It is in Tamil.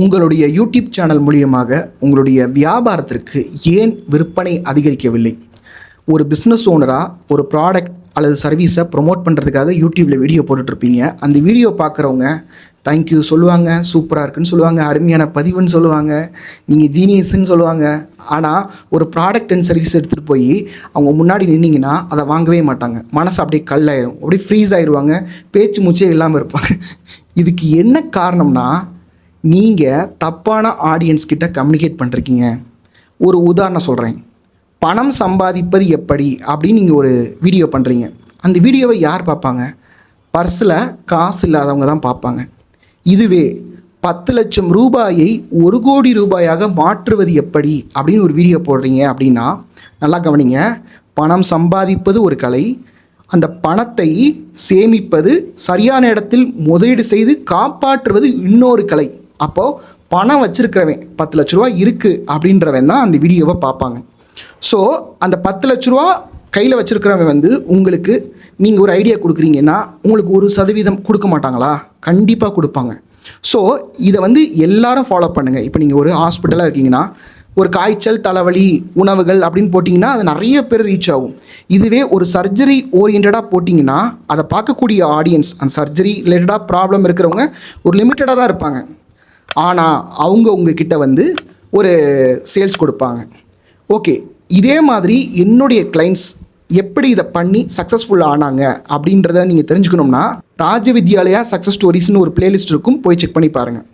உங்களுடைய யூடியூப் சேனல் மூலியமாக உங்களுடைய வியாபாரத்திற்கு ஏன் விற்பனை அதிகரிக்கவில்லை? ஒரு பிஸ்னஸ் ஓனராக ஒரு ப்ராடக்ட் அல்லது சர்வீஸை ப்ரொமோட் பண்ணுறதுக்காக யூடியூப்பில் வீடியோ போட்டுட்ருப்பீங்க. அந்த வீடியோ பார்க்குறவங்க தேங்க்யூ சொல்லுவாங்க, சூப்பராக இருக்குன்னு சொல்லுவாங்க, அருமையான பதிவுன்னு சொல்லுவாங்க, நீங்கள் ஜீனியஸ்ன்னு சொல்லுவாங்க. ஆனால் ஒரு ப்ராடக்ட் அண்ட் சர்வீஸ் எடுத்துகிட்டு போய் அவங்க முன்னாடி நின்னீங்கன்னா அதை வாங்கவே மாட்டாங்க. மனசு அப்படியே கல்லாயிரும், அப்படியே ஃப்ரீஸ் ஆயிடுவாங்க, பேச்சு மூச்சே இல்லாமல் இருப்பாங்க. இதுக்கு என்ன காரணம்னா, நீங்கள் தப்பான ஆடியன்ஸ் கிட்ட கம்யூனிகேட் பண்ணுறீங்க. ஒரு உதாரணம் சொல்கிறேன். பணம் சம்பாதிப்பது எப்படி அப்படின்னு நீங்கள் ஒரு வீடியோ பண்ணுறீங்க. அந்த வீடியோவை யார் பார்ப்பாங்க? பர்ஸில் காசு இல்லாதவங்க தான் பார்ப்பாங்க. இதுவே 10 லட்சம் ரூபாயை 1 கோடி ரூபாயாக மாற்றுவது எப்படி அப்படின்னு ஒரு வீடியோ போடுறீங்க அப்படின்னா, நல்லா கவனிங்க. பணம் சம்பாதிப்பது ஒரு கலை, அந்த பணத்தை சேமிப்பது, சரியான இடத்தில் முதலீடு செய்து காப்பாற்றுவது இன்னொரு கலை. அப்போது பணம் வச்சுருக்கிறவன் 10 லட்ச ரூபா இருக்குது அப்படின்றவன் தான் அந்த வீடியோவை பார்ப்பாங்க. ஸோ அந்த 10 லட்ச ரூபா கையில் வச்சுருக்கிறவன் உங்களுக்கு நீங்கள் ஒரு ஐடியா கொடுக்குறீங்கன்னா உங்களுக்கு 1% கொடுக்க மாட்டாங்களா? கண்டிப்பாக கொடுப்பாங்க. ஸோ இதை எல்லாரும் ஃபாலோ பண்ணுங்கள். இப்போ நீங்கள் ஒரு ஹாஸ்பிட்டலாக இருக்கீங்கன்னா, ஒரு காய்ச்சல், தலைவலி, உணவுகள் அப்படின்னு போட்டிங்கன்னா அது நிறைய பேர் ரீச் ஆகும். இதுவே ஒரு சர்ஜரி ஓரியன்டாக போட்டிங்கன்னா அதை பார்க்கக்கூடிய ஆடியன்ஸ், அந்த சர்ஜரி ரிலேட்டடாக ப்ராப்ளம் இருக்கிறவங்க ஒரு லிமிட்டடாக தான் இருப்பாங்க. ஆனால் அவங்க உங்ககிட்ட ஒரு சேல்ஸ் கொடுப்பாங்க. ஓகே, இதே மாதிரி என்னுடைய கிளைண்ட்ஸ் எப்படி இதை பண்ணி சக்ஸஸ்ஃபுல் ஆனாங்க அப்படின்றத நீங்கள் தெரிஞ்சுக்கணும்னா, ராஜ வித்யாலயா சக்ஸஸ் ஸ்டோரிஸ்னு ஒரு பிளேலிஸ்ட் இருக்கும், போய் செக் பண்ணி பாருங்கள்.